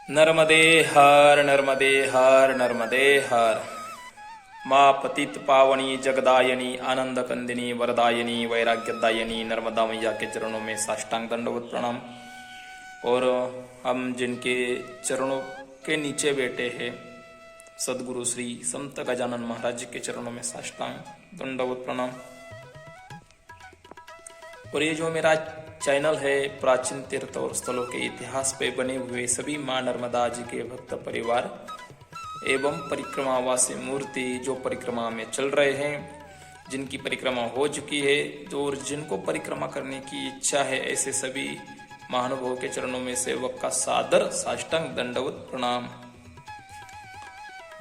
नर्मदे हर नर्मदे हर नर्मदे हर। माँ पतित पावनी जगदायनी आनंद कंदिनी वरदायनी वैराग्यदायनी नर्मदा मैया के चरणों में साष्टांग दंडवत प्रणाम। और हम जिनके चरणों के नीचे बैठे हैं सदगुरु श्री संत गजानन महाराज जी के चरणों में साष्टांग दंडवत प्रणाम। और ये जो मेरा चैनल है प्राचीन तीर्थ और स्थलों के इतिहास पे बने हुए सभी माँ नर्मदा जी के भक्त परिवार एवं परिक्रमावासी मूर्ति जो परिक्रमा में चल रहे हैं, जिनकी परिक्रमा हो चुकी है, जो और जिनको परिक्रमा करने की इच्छा है, ऐसे सभी महानुभावों के चरणों में सेवक का सादर साष्टांग दंडवत प्रणाम।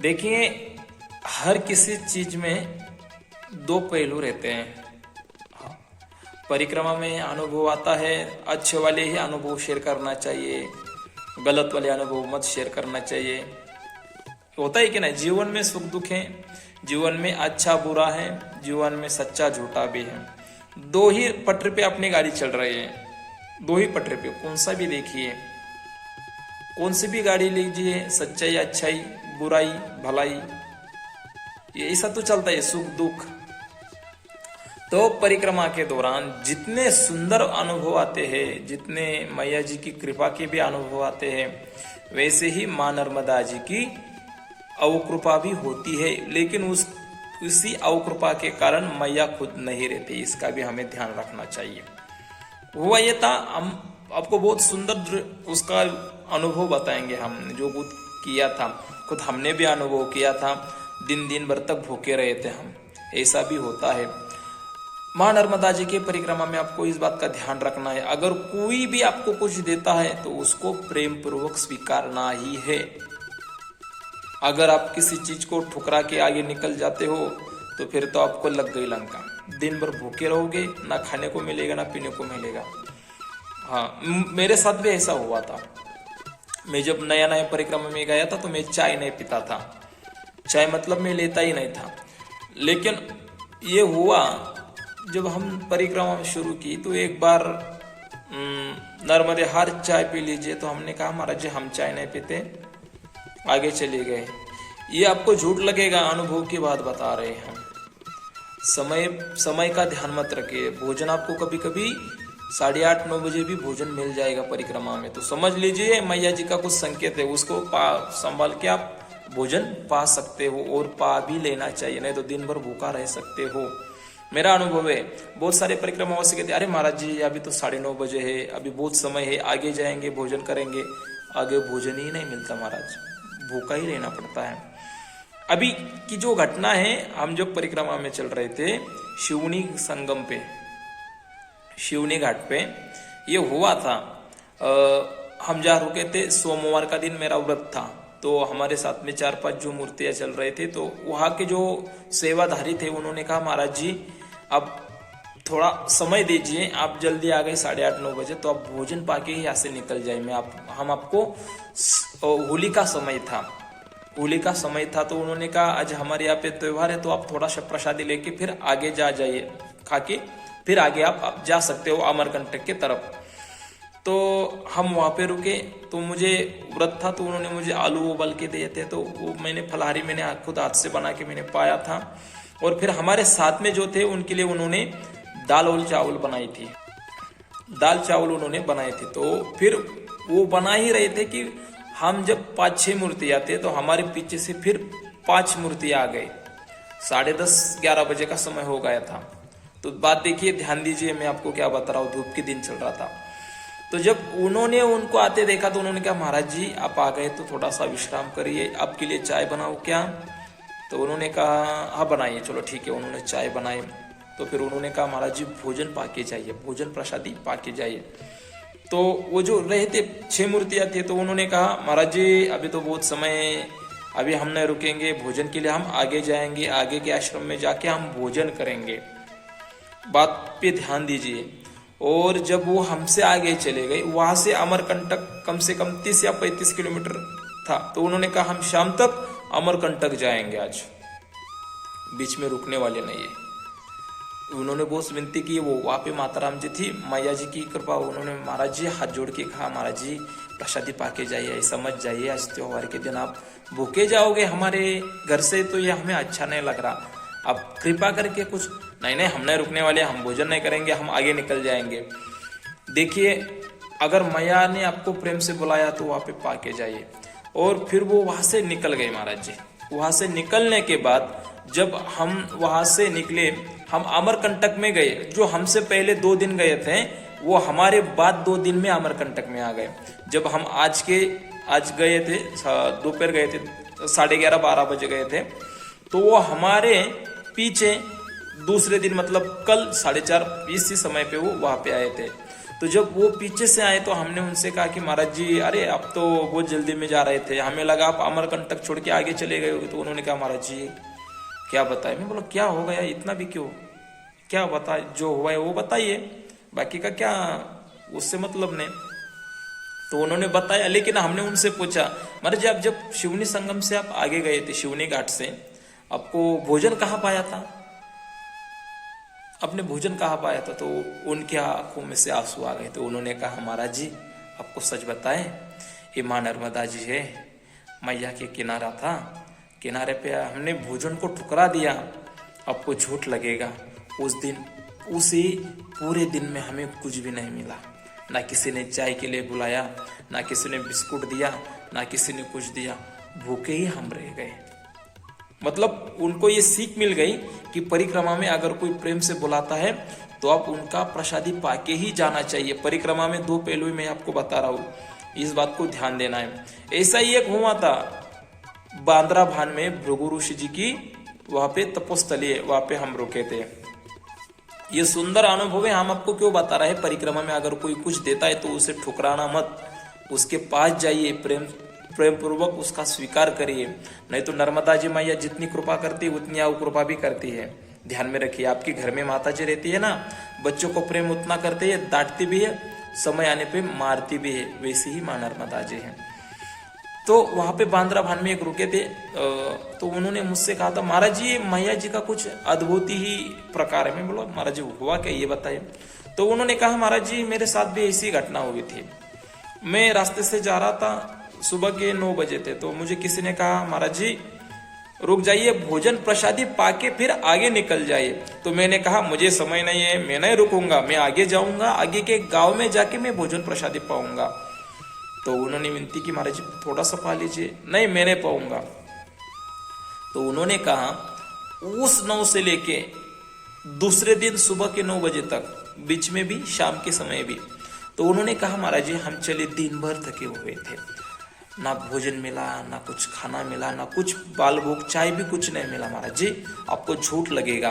देखिए, हर किसी चीज में दो पहलू रहते हैं। परिक्रमा में अनुभव आता है, अच्छे वाले ही अनुभव शेयर करना चाहिए, गलत वाले अनुभव मत शेयर करना चाहिए। होता है कि नहीं, जीवन में सुख दुख है, जीवन में अच्छा बुरा है, जीवन में सच्चा झूठा भी है। दो ही पटरी पे अपनी गाड़ी चल रही है, दो ही पटरी पे, कौन सा भी देखिए, कौन सी भी गाड़ी लीजिए, सच्चाई अच्छाई बुराई भलाई, ये ऐसा तो चलता है, सुख दुख। तो परिक्रमा के दौरान जितने सुंदर अनुभव आते हैं, जितने मैया जी की कृपा के भी अनुभव आते हैं, वैसे ही माँ नर्मदा जी की अवकृपा भी होती है। लेकिन उसी अवकृपा के कारण मैया खुद नहीं रहती, इसका भी हमें ध्यान रखना चाहिए। हुआ ये था, हम आपको बहुत सुंदर उसका अनुभव बताएंगे, हम जो कुछ किया था, खुद हमने भी अनुभव किया था। दिन दिन भर तक भूखे रहे थे हम, ऐसा भी होता है। माँ नर्मदा जी के परिक्रमा में आपको इस बात का ध्यान रखना है, अगर कोई भी आपको कुछ देता है तो उसको प्रेम पूर्वक स्वीकारना ही है। अगर आप किसी चीज को ठुकरा के आगे निकल जाते हो तो फिर तो आपको लग गई लंका। दिन भर भूखे रहोगे, ना खाने को मिलेगा ना पीने को मिलेगा। हाँ, मेरे साथ भी ऐसा हुआ था। मैं जब नया नया परिक्रमा में गया था तो मैं चाय नहीं पीता था, चाय मतलब मैं लेता ही नहीं था। लेकिन ये हुआ जब हम परिक्रमा में शुरू की तो एक बार नर्मदे हर चाय पी लीजिए, तो हमने कहा महाराज जी हम चाय नहीं पीते, आगे चले गए। ये आपको झूठ लगेगा, अनुभव की बात बता रहे हैं। समय का ध्यान मत रखिए। भोजन आपको कभी कभी 8:30-9 बजे भी भोजन मिल जाएगा परिक्रमा में, तो समझ लीजिए मैया जी का कुछ संकेत है, उसको संभाल के आप भोजन पा सकते हो, और पा भी लेना चाहिए, नहीं तो दिन भर भूखा रह सकते हो। मेरा अनुभव है, बहुत सारे परिक्रमावासी कहते अरे महाराज जी अभी तो 9:30 बजे है, अभी बहुत समय है, आगे जाएंगे भोजन करेंगे। आगे भोजन ही नहीं मिलता महाराज, भूखा ही रहना पड़ता है। अभी की जो घटना है, हम जब परिक्रमा में चल रहे थे शिवनी संगम पे, शिवनी घाट पे ये हुआ था। हम जा रुके थे, सोमवार का दिन मेरा व्रत था, तो हमारे साथ में 4-5 जो मूर्तियां चल रहे थे, तो वहां के जो सेवाधारी थे उन्होंने कहा महाराज जी अब थोड़ा समय दीजिए, आप जल्दी आ गए 8:30-9 बजे, तो आप भोजन पाके ही यहाँ से निकल जाए। हम आपको, होली का समय था, होली का समय था, तो उन्होंने कहा आज हमारे यहाँ पे त्योहार है, तो आप थोड़ा सा प्रसादी लेके फिर आगे जाइए, खा के फिर आगे आप जा सकते हो अमरकंटक के तरफ। तो हम वहाँ पे रुके, तो मुझे व्रत था, तो उन्होंने मुझे आलू उबाल के दिए थे, तो वो मैंने फलहारी मैंने खुद हाथ से बना के मैंने पाया था। और फिर हमारे साथ में जो थे उनके लिए उन्होंने दाल और चावल बनाई थी, दाल चावल उन्होंने बनाए थे। तो फिर वो बना ही रहे थे कि हम जब 5-6 मूर्तियाँ थे, तो हमारे पीछे से फिर 5 मूर्तियाँ आ गए। 10:30-11 बजे का समय हो गया था। तो बात देखिए, ध्यान दीजिए, मैं आपको क्या बता रहा हूँ, धूप के दिन चल रहा था। तो जब उन्होंने उनको आते देखा तो उन्होंने कहा महाराज जी आप आ गए तो थोड़ा सा विश्राम करिए, आपके लिए चाय बनाओ क्या? तो उन्होंने कहा हाँ बनाइए। चलो ठीक है, उन्होंने चाय बनाई। तो फिर उन्होंने कहा महाराज जी भोजन पाके जाइए, भोजन प्रसादी पाके जाइए। तो वो जो रहे थे 6 मूर्तियाँ थे, तो उन्होंने कहा महाराज जी अभी तो बहुत समय, अभी हम नहीं रुकेंगे भोजन के लिए, हम आगे जाएंगे, आगे के आश्रम में जाके हम भोजन करेंगे। बात पे ध्यान दीजिए। और जब वो हमसे आगे चले गए, वहां से अमरकंटक कम से कम 30 या 35 किलोमीटर था, तो उन्होंने कहा हम शाम तक अमरकंटक जाएंगे, आज बीच में रुकने वाले नहीं है। उन्होंने बहुत विनती की, वो वहाँ पे माता राम जी थी, मैया जी की कृपा, उन्होंने महाराज जी हाथ जोड़ के कहा, महाराज जी प्रसादी पाके जाइए, समझ जाइए, आज त्योहार के दिन आप भूखे जाओगे हमारे घर से, तो ये हमें अच्छा नहीं लग रहा, आप कृपा करके कुछ। नहीं नहीं, हम नहीं रुकने वाले, हम भोजन नहीं करेंगे, हम आगे निकल जाएंगे। देखिए, अगर मैया ने आपको प्रेम से बुलाया तो वहाँ पे पाके जाइए। और फिर वो वहां से निकल गए महाराज जी। वहां से निकलने के बाद जब हम वहां से निकले, हम अमरकंटक में गए। जो हमसे पहले 2 दिन गए थे, वो हमारे बाद 2 दिन में अमरकंटक में आ गए। जब हम आज गए थे, दोपहर गए थे, 11:30-12 बजे गए थे, तो वो हमारे पीछे दूसरे दिन मतलब कल 4:30 इसी समय पे वो वहां पे आए थे। तो जब वो पीछे से आए तो हमने उनसे कहा कि महाराज जी, अरे आप तो बहुत जल्दी में जा रहे थे, हमें लगा आप अमरकंटक छोड़ के आगे चले गए होगे। तो उन्होंने कहा, महाराज जी क्या बताए। मैं बोला, क्या हो गया, इतना भी क्यों, क्या बता, जो हुआ है वो बताइए, बाकी का क्या उससे मतलब नहीं। तो उन्होंने बताया, लेकिन हमने उनसे पूछा, महाराज जी आप जब शिवनी संगम से आप आगे गए थे, शिवनी घाट से, आपको भोजन कहाँ पाया था, अपने भोजन कहाँ पाया था। तो उनके आंखों में से आंसू आ गए। तो उन्होंने कहा, महाराज जी आपको सच बताएं, ये मां नर्मदा जी है, मैया के किनारा था, किनारे पे हमने भोजन को ठुकरा दिया, आपको झूठ लगेगा, उस दिन उसी पूरे दिन में हमें कुछ भी नहीं मिला, ना किसी ने चाय के लिए बुलाया, ना किसी ने बिस्कुट दिया, ना किसी ने कुछ दिया, भूखे ही हम रह गए। मतलब उनको ये सीख मिल गई कि परिक्रमा में अगर कोई प्रेम से बुलाता है तो आप उनका प्रसादी पाके ही जाना चाहिए। परिक्रमा में 2 पहलू मैं आपको बता रहा हूँ, इस बात को ध्यान देना है। ऐसा ही एक हुआ था बांद्रा भान में, भृगु ऋषि जी की वहां पे तपोस्थली है, वहां पे हम रुके थे। ये सुंदर अनुभव है, हम आपको क्यों बता रहे हैं। परिक्रमा में अगर कोई कुछ देता है तो उसे ठुकराना मत, उसके पास जाइए, प्रेम पूर्वक उसका स्वीकार करिए। नहीं तो नर्मदा जी मैया जितनी कृपा करती है उतनी अकृपा भी करती है। ध्यान में रखिए, आपके घर में माता जी रहती है ना, बच्चों को प्रेम उतना करती है, डांटती भी है, समय आने पे मारती भी है, वैसी ही मां नर्मदा जी है। तो वहां पे बांद्रा भान में एक रुके थे, तो उन्होंने मुझसे कहा था, महाराज जी मैया जी का कुछ अद्भुत ही प्रकार है। मैं बोला, महाराज जी हुआ क्या, ये बताइए। तो उन्होंने कहा, महाराज जी मेरे साथ भी ऐसी घटना हुई थी। मैं रास्ते से जा रहा था, सुबह के 9 बजे थे, तो मुझे किसी ने कहा, महाराज जी रुक जाइए, भोजन प्रसादी पाके फिर आगे निकल जाइए। तो मैंने कहा, मुझे समय नहीं है, मैं नहीं रुकूंगा, मैं आगे जाऊंगा, आगे के गांव में जाके मैं भोजन प्रसादी पाऊंगा। तो उन्होंने विनती की, महाराज जी थोड़ा सा पा लीजिए। नहीं, मैं नहीं पाऊंगा। तो उन्होंने कहा, उस 9 से लेके दूसरे दिन सुबह के 9 बजे तक, बीच में भी शाम के समय भी। तो उन्होंने कहा, महाराज जी हम चले दिन भर थके हुए थे, ना भोजन मिला, ना कुछ खाना मिला, ना कुछ बाल भोग, चाय भी कुछ नहीं मिला। महाराज जी आपको झूठ लगेगा,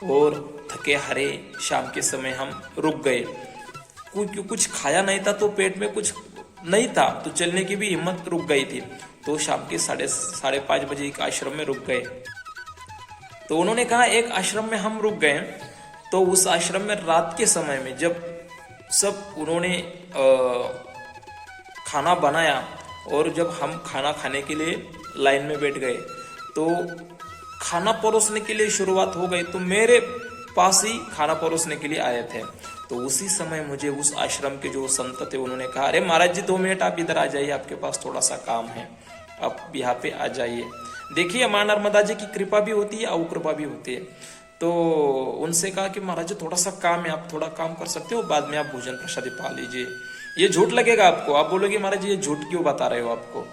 और थके हारे शाम के समय हम रुक गए। कुछ खाया नहीं था तो पेट में कुछ नहीं था, तो चलने की भी हिम्मत रुक गई थी। तो शाम के 5:30 बजे एक आश्रम में रुक गए। तो उन्होंने कहा, एक आश्रम में हम रुक गए, तो उस आश्रम में रात के समय में जब सब उन्होंने खाना बनाया, और जब हम खाना खाने के लिए लाइन में बैठ गए, तो खाना परोसने के लिए शुरुआत हो गई। तो मेरे पास ही खाना परोसने के लिए आए थे। तो उसी समय मुझे उस आश्रम के जो संत थे उन्होंने कहा, अरे महाराज जी 2 मिनट आप इधर आ जाइए, आपके पास थोड़ा सा काम है, आप यहाँ पे आ जाइए। देखिए, मां नर्मदा जी की कृपा भी होती है, अकृपा भी होती है। तो उनसे कहा कि महाराज जी थोड़ा सा काम है, आप थोड़ा काम कर सकते हो, बाद में आप भोजन प्रसादी पा लीजिए। ये झूठ लगेगा आपको, आप बोलोगे महाराज जी ये झूठ क्यों बता रहे हो, आपको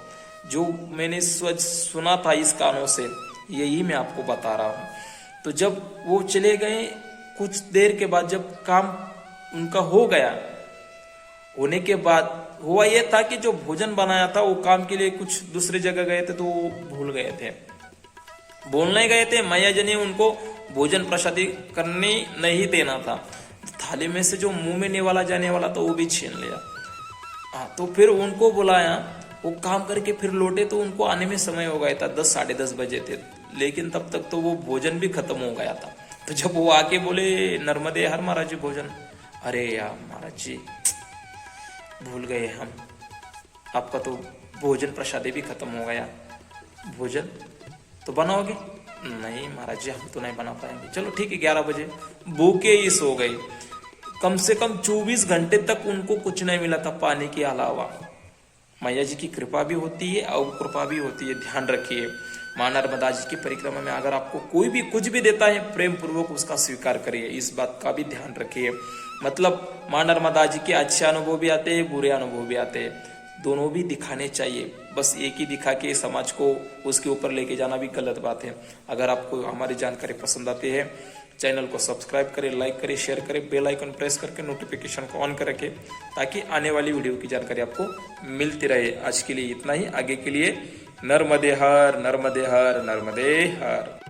जो मैंने सुना था इस कानों से यही मैं आपको बता रहा हूँ। तो जब वो चले गए, कुछ देर के बाद जब काम उनका हो गया, होने के बाद हुआ ये था कि जो भोजन बनाया था वो काम के लिए कुछ दूसरी जगह गए थे, तो वो भूल गए थे, बोलने गए थे। मैया जी ने उनको भोजन प्रसादी करने नहीं देना था, थाली में से जो मुंह में निवाला जाने वाला था वो भी छीन लिया। हाँ, तो फिर उनको बुलाया, वो काम करके फिर लौटे, तो उनको आने में समय हो गया था, 10 साढ़े 10 बजे थे, लेकिन तब तक तो वो भोजन भी खत्म हो गया था। तो जब वो आके बोले, नर्मदे हर महाराज जी भोजन, अरे यार महाराज जी भूल गए हम, आपका तो भोजन प्रसादी भी खत्म हो गया, भोजन तो बनाओगे? नहीं महाराज जी, हम तो नहीं बना पाएंगे। चलो ठीक है, 11 बजे भूखे ही सो गए। कम से कम 24 घंटे तक उनको कुछ नहीं मिला था पानी के अलावा। मैया जी की कृपा भी होती है और कृपा भी होती है, ध्यान रखिए। मां नर्मदा जी की परिक्रमा में अगर आपको कोई भी कुछ भी देता है, प्रेम पूर्वक उसका स्वीकार करिए, इस बात का भी ध्यान रखिए। मतलब मां नर्मदा जी के अच्छे अनुभव भी आते हैं, बुरे अनुभव भी आते हैं, दोनों भी दिखाने चाहिए। बस एक ही दिखा के समाज को उसके ऊपर लेके जाना भी गलत बात है। अगर आपको हमारी जानकारी पसंद आती है, चैनल को सब्सक्राइब करें, लाइक करें, शेयर करें, बेल आइकन प्रेस करके नोटिफिकेशन को ऑन कर रखें, ताकि आने वाली वीडियो की जानकारी आपको मिलती रहे। आज के लिए इतना ही, आगे के लिए नर्मदे हर, नर्मदे हर, नर्मदे हर।